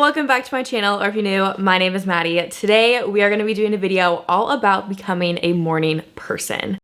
welcome back to my channel, or if you're new, my name is Maddie. Today we are going to be doing a video all about becoming a morning person.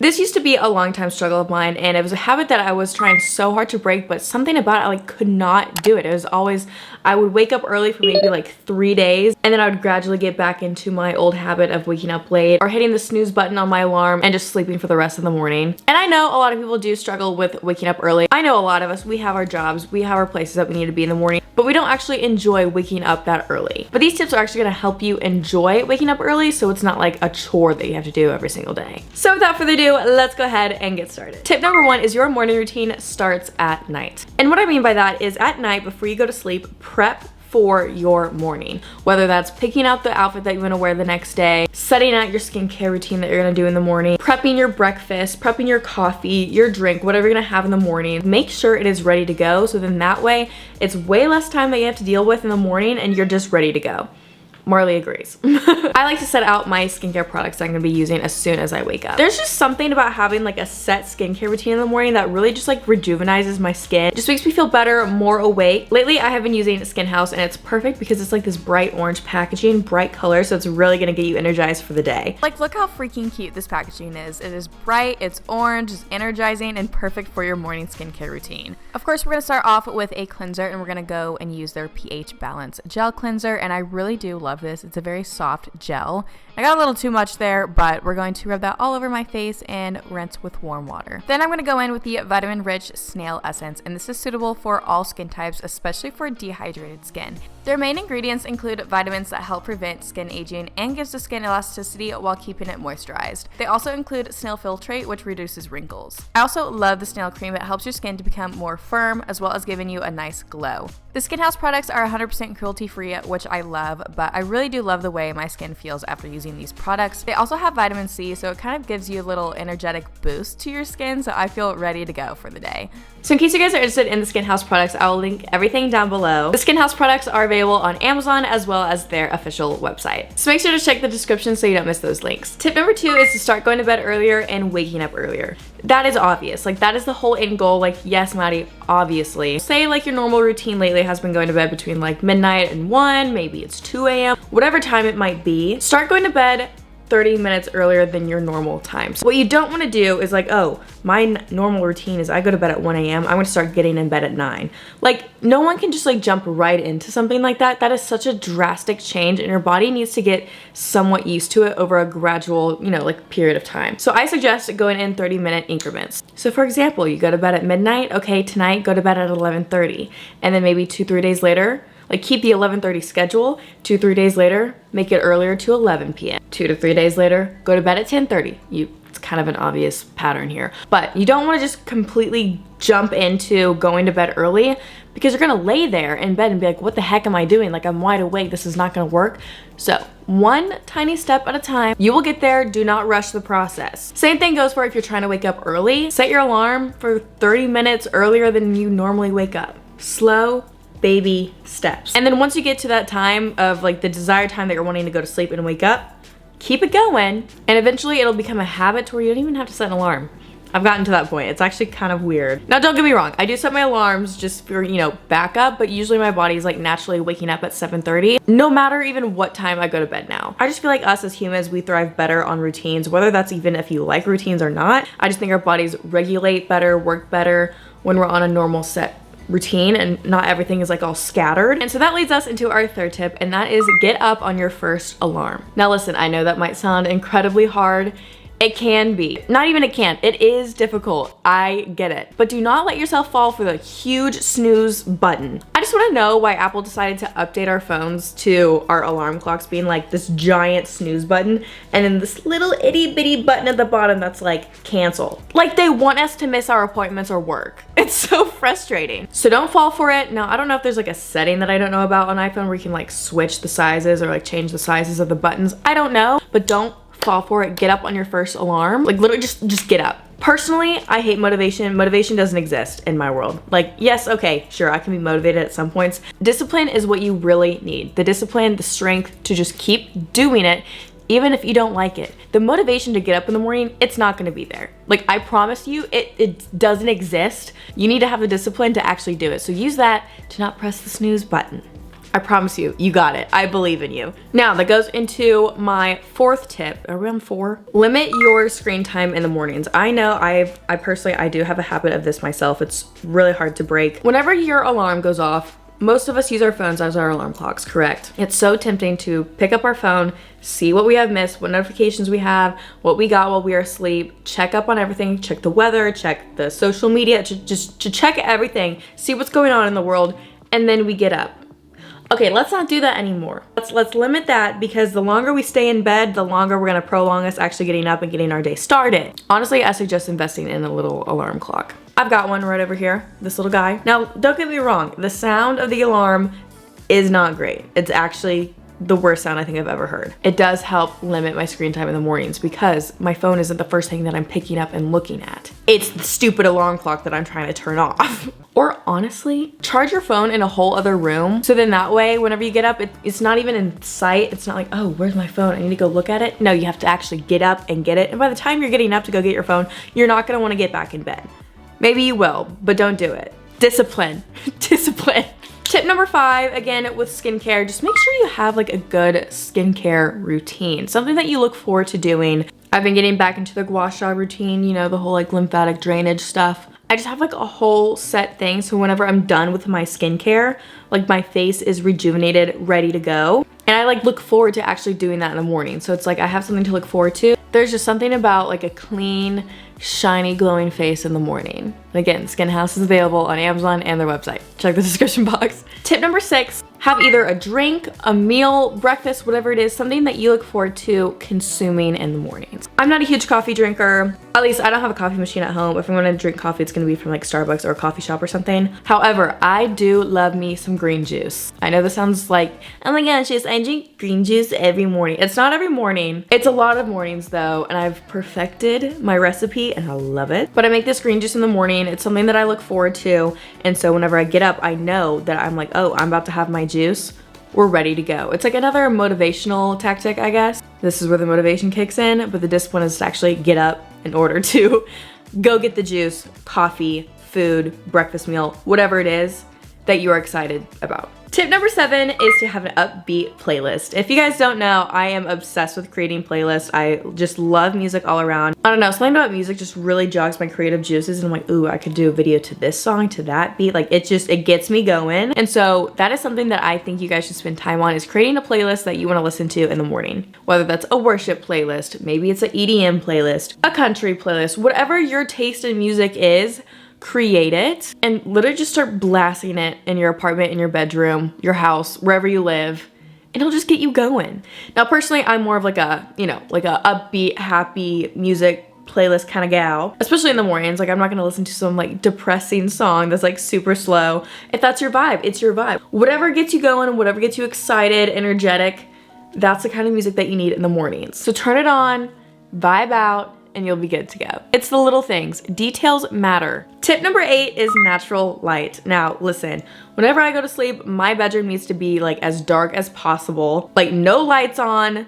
This used to be a long time struggle of mine, and it was a habit that I was trying so hard to break, but something about it, I could not do it. It was always, I would wake up early for maybe like 3 days, and then I would gradually get back into my old habit of waking up late or hitting the snooze button on my alarm and just sleeping for the rest of the morning. And I know a lot of people do struggle with waking up early. I know a lot of us, we have our jobs, we have our places that we need to be in the morning, but we don't actually enjoy waking up that early. But these tips are actually gonna help you enjoy waking up early, so it's not like a chore that you have to do every single day. So without further ado, let's go ahead and get started. Tip number 1 is your morning routine starts at night. And what I mean by that is at night, before you go to sleep, prep for your morning. Whether that's picking out the outfit that you want to wear the next day, setting out your skincare routine that you're going to do in the morning, prepping your breakfast, prepping your coffee, your drink, whatever you're going to have in the morning. Make sure it is ready to go, so then that way it's way less time that you have to deal with in the morning and you're just ready to go. Marley agrees. I like to set out my skincare products that I'm gonna be using as soon as I wake up. There's just something about having like a set skincare routine in the morning that really just like rejuvenizes my skin. Just makes me feel better, more awake. Lately, I have been using TheSkinHouse, and it's perfect because it's like this bright orange packaging, bright color, so it's really gonna get you energized for the day. Like, look how freaking cute this packaging is. It is bright, it's orange, it's energizing, and perfect for your morning skincare routine. Of course, we're gonna start off with a cleanser, and we're gonna go and use their pH Balance Gel Cleanser, and I really do love this. It's a very soft gel. I got a little too much there, but we're going to rub that all over my face and rinse with warm water. Then I'm going to go in with the Vitamin Rich Snail Essence, and this is suitable for all skin types, especially for dehydrated skin. Their main ingredients include vitamins that help prevent skin aging and gives the skin elasticity while keeping it moisturized. They also include Snail Filtrate, which reduces wrinkles. I also love the snail cream. It helps your skin to become more firm, as well as giving you a nice glow. The TheSkinHouse products are 100% cruelty-free, which I love, but I really do love the way my skin feels after using these products. They also have vitamin C, so it kind of gives you a little energetic boost to your skin, so I feel ready to go for the day. So in case you guys are interested in the TheSkinHouse products, I will link everything down below. The TheSkinHouse products are available on Amazon as well as their official website. So make sure to check the description so you don't miss those links. Tip number 2 is to start going to bed earlier and waking up earlier. That is obvious. Like, that is the whole end goal. Like, yes, Maddie, obviously. Say like your normal routine lately has been going to bed between like midnight and 1, maybe it's 2 a.m., whatever time it might be. Start going to bed 30 minutes earlier than your normal time. So what you don't want to do is like, oh, my normal routine is I go to bed at 1 a.m. I'm going to start getting in bed at 9. Like, no one can just like jump right into something like that. That is such a drastic change, and your body needs to get somewhat used to it over a gradual, like period of time. So I suggest going in 30-minute increments. So for example, you go to bed at midnight. Okay, tonight go to bed at 11:30, and then maybe 2-3 days later, like keep the 11:30 schedule. 2-3 days later, make it earlier to 11 p.m. 2 to 3 days later, go to bed at 10:30. It's kind of an obvious pattern here, but you don't want to just completely jump into going to bed early, because you're gonna lay there in bed and be like, what the heck am I doing? Like, I'm wide awake, this is not gonna work. So one tiny step at a time. You will get there. Do not rush the process. Same thing goes for if you're trying to wake up early. Set your alarm for 30 minutes earlier than you normally wake up. Slow baby steps. And then once you get to that time of like the desired time that you're wanting to go to sleep and wake up, keep it going, and eventually it'll become a habit to where you don't even have to set an alarm. I've gotten to that point. It's actually kind of weird. Now, don't get me wrong. I do set my alarms just for, backup, but usually my body's like naturally waking up at 7:30, no matter even what time I go to bed now. I just feel like us as humans, we thrive better on routines, whether that's even if you like routines or not. I just think our bodies regulate better, work better when we're on a normal set routine and not everything is like all scattered. And so that leads us into our third tip, and that is get up on your first alarm. Now listen, I know that might sound incredibly hard. It can be. Not even it can. It is difficult. I get it. But do not let yourself fall for the huge snooze button. I just want to know why Apple decided to update our phones to our alarm clocks being like this giant snooze button, and then this little itty bitty button at the bottom that's like cancel. Like, they want us to miss our appointments or work. It's so frustrating. So don't fall for it. Now, I don't know if there's like a setting that I don't know about on iPhone where you can like switch the sizes or like change the sizes of the buttons. I don't know, but don't fall for it. Get up on your first alarm. Like, literally just get up. Personally, I hate motivation. Motivation doesn't exist in my world. Like, yes, okay, sure, I can be motivated at some points. Discipline is what you really need. The discipline, the strength to just keep doing it even if you don't like it. The motivation to get up in the morning, it's not gonna be there. Like, I promise you, it doesn't exist. You need to have the discipline to actually do it. So use that to not press the snooze button. I promise you, you got it. I believe in you. Now, that goes into my fourth tip. Are we on 4? Limit your screen time in the mornings. I know I personally do have a habit of this myself. It's really hard to break. Whenever your alarm goes off, most of us use our phones as our alarm clocks, correct? It's so tempting to pick up our phone, see what we have missed, what notifications we have, what we got while we are asleep, check up on everything, check the weather, check the social media, just to check everything, see what's going on in the world, and then we get up. Okay, let's not do that anymore. Let's limit that, because the longer we stay in bed, the longer we're gonna prolong us actually getting up and getting our day started. Honestly, I suggest investing in a little alarm clock. I've got one right over here, this little guy. Now, don't get me wrong, the sound of the alarm is not great. It's actually the worst sound I think I've ever heard. It does help limit my screen time in the mornings, because my phone isn't the first thing that I'm picking up and looking at. It's the stupid alarm clock that I'm trying to turn off. Or honestly, charge your phone in a whole other room, so then that way, whenever you get up, it's not even in sight. It's not like, oh, where's my phone? I need to go look at it. No, you have to actually get up and get it. And by the time you're getting up to go get your phone, you're not gonna wanna get back in bed. Maybe you will, but don't do it. Discipline, discipline. Tip number 5, again, with skincare, just make sure you have like a good skincare routine, something that you look forward to doing. I've been getting back into the gua sha routine, you know, the whole like lymphatic drainage stuff. I just have like a whole set thing, so whenever I'm done with my skincare, like my face is rejuvenated, ready to go. And I like look forward to actually doing that in the morning. So it's like I have something to look forward to. There's just something about like a clean, shiny, glowing face in the morning. Again, TheSkinHouse is available on Amazon and their website. Check the description box. Tip number 6, have either a drink, a meal, breakfast, whatever it is, something that you look forward to consuming in the mornings. I'm not a huge coffee drinker. At least I don't have a coffee machine at home. If I'm gonna drink coffee, it's gonna be from like Starbucks or a coffee shop or something. However, I do love me some green juice. I know this sounds like, oh my gosh, I drink green juice every morning. It's not every morning. It's a lot of mornings though, and I've perfected my recipe and I love it. But I make this green juice in the morning. It's something that I look forward to. And so whenever I get up, I know that I'm like, oh, I'm about to have my juice. We're ready to go. It's like another motivational tactic, I guess. This is where the motivation kicks in, but the discipline is to actually get up in order to go get the juice, coffee, food, breakfast meal, whatever it is that you are excited about. Tip number 7 is to have an upbeat playlist. If you guys don't know, I am obsessed with creating playlists. I just love music all around. I don't know, something about music just really jogs my creative juices, and I'm like, ooh, I could do a video to this song, to that beat. Like, it gets me going. And so that is something that I think you guys should spend time on, is creating a playlist that you want to listen to in the morning. Whether that's a worship playlist, maybe it's an EDM playlist, a country playlist, whatever your taste in music is, create it and literally just start blasting it in your apartment, in your bedroom, your house, wherever you live, and it'll just get you going. Now, personally, I'm more of like a, you know, like a upbeat, happy music playlist kind of gal, especially in the mornings. Like, I'm not gonna listen to some like depressing song that's like super slow. If that's your vibe, it's your vibe. Whatever gets you going, whatever gets you excited, energetic, that's the kind of music that you need in the mornings. So turn it on, vibe out, and you'll be good to go. It's the little things. Details matter. Tip number 8 is natural light. Now, listen, whenever I go to sleep, my bedroom needs to be like as dark as possible. Like, no lights on,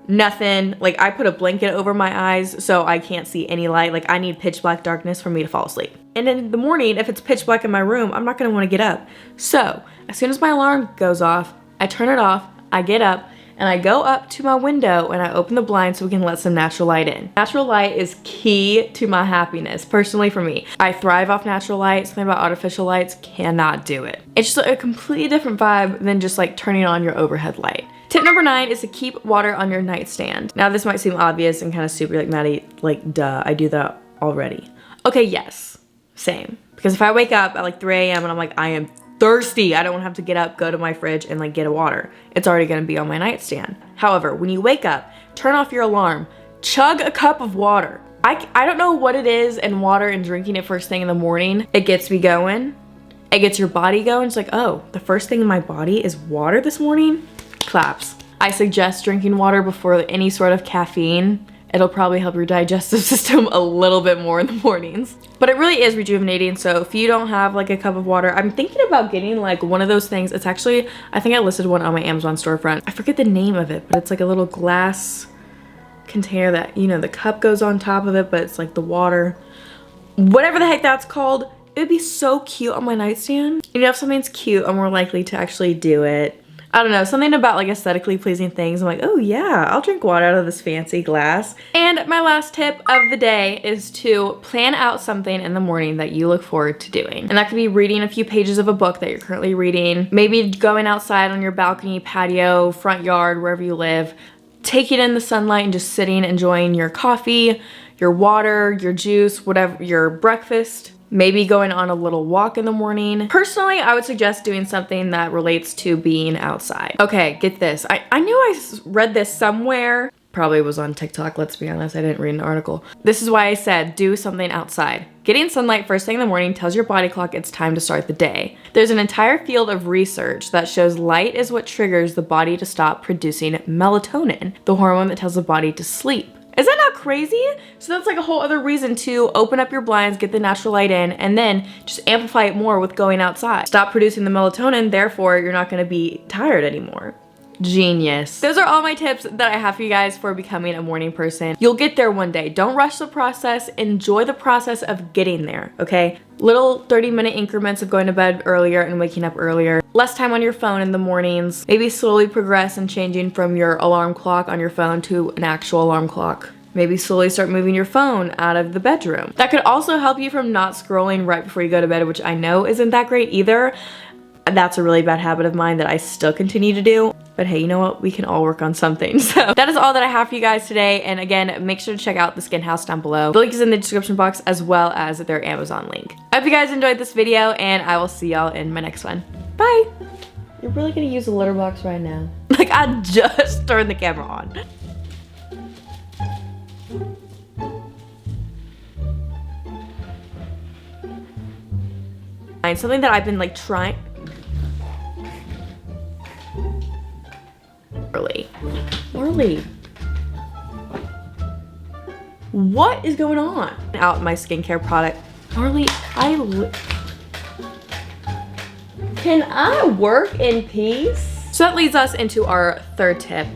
nothing. Like, I put a blanket over my eyes so I can't see any light. Like, I need pitch black darkness for me to fall asleep. And in the morning, if it's pitch black in my room, I'm not gonna wanna get up. So, as soon as my alarm goes off, I turn it off, I get up, and I go up to my window and I open the blind so we can let some natural light in. Natural light is key to my happiness, personally for me. I thrive off natural light. Something about artificial lights, cannot do it. It's just a completely different vibe than just like turning on your overhead light. Tip number 9 is to keep water on your nightstand. Now, this might seem obvious and kind of super like, Maddie, like, duh, I do that already. Okay, yes, same. Because if I wake up at like 3 a.m. and I'm like, I am thirsty, I don't want to have to get up, go to my fridge, and like get a water. It's already gonna be on my nightstand. However, when you wake up, turn off your alarm, chug a cup of water. I don't know what it is in water and drinking it first thing in the morning. It gets me going. It gets your body going. It's like, oh, the first thing in my body is water this morning? Claps. I suggest drinking water before any sort of caffeine. It'll probably help your digestive system a little bit more in the mornings. But it really is rejuvenating, so if you don't have like a cup of water, I'm thinking about getting like one of those things. It's actually, I think I listed one on my Amazon storefront. I forget the name of it, but it's like a little glass container that, you know, the cup goes on top of it, but it's like the water. Whatever the heck that's called. It would be so cute on my nightstand. You know, if something's cute, I'm more likely to actually do it. I don't know, something about like aesthetically pleasing things. I'm like, oh yeah, I'll drink water out of this fancy glass. And my last tip of the day is to plan out something in the morning that you look forward to doing. And that could be reading a few pages of a book that you're currently reading, maybe going outside on your balcony, patio, front yard, wherever you live, taking in the sunlight and just sitting, enjoying your coffee, your water, your juice, whatever, your breakfast. Maybe going on a little walk in the morning. Personally, I would suggest doing something that relates to being outside. Okay, get this. I knew I read this somewhere. Probably was on TikTok, let's be honest. I didn't read an article. This is why I said do something outside. Getting sunlight first thing in the morning tells your body clock it's time to start the day. There's an entire field of research that shows light is what triggers the body to stop producing melatonin, the hormone that tells the body to sleep. Is that not crazy? So that's like a whole other reason to open up your blinds, get the natural light in, and then just amplify it more with going outside. Stop producing the melatonin, therefore you're not gonna be tired anymore. Genius. Those are all my tips that I have for you guys for becoming a morning person. You'll get there one day. Don't rush the process. Enjoy the process of getting there, okay? Little 30-minute increments of going to bed earlier and waking up earlier. Less time on your phone in the mornings. Maybe slowly progress and changing from your alarm clock on your phone to an actual alarm clock. Maybe slowly start moving your phone out of the bedroom. That could also help you from not scrolling right before you go to bed, which I know isn't that great either. That's a really bad habit of mine that I still continue to do. But hey, you know what? We can all work on something. So that is all that I have for you guys today. And again, make sure to check out TheSkinHouse down below. The link is in the description box as well as their Amazon link. I hope you guys enjoyed this video and I will see y'all in my next one. Bye. You're really gonna use the litter box right now. Like I just turned the camera on. Something that I've been like trying. Marley. What is going on? Out my skincare product. Marley, can I work in peace? So that leads us into our third tip.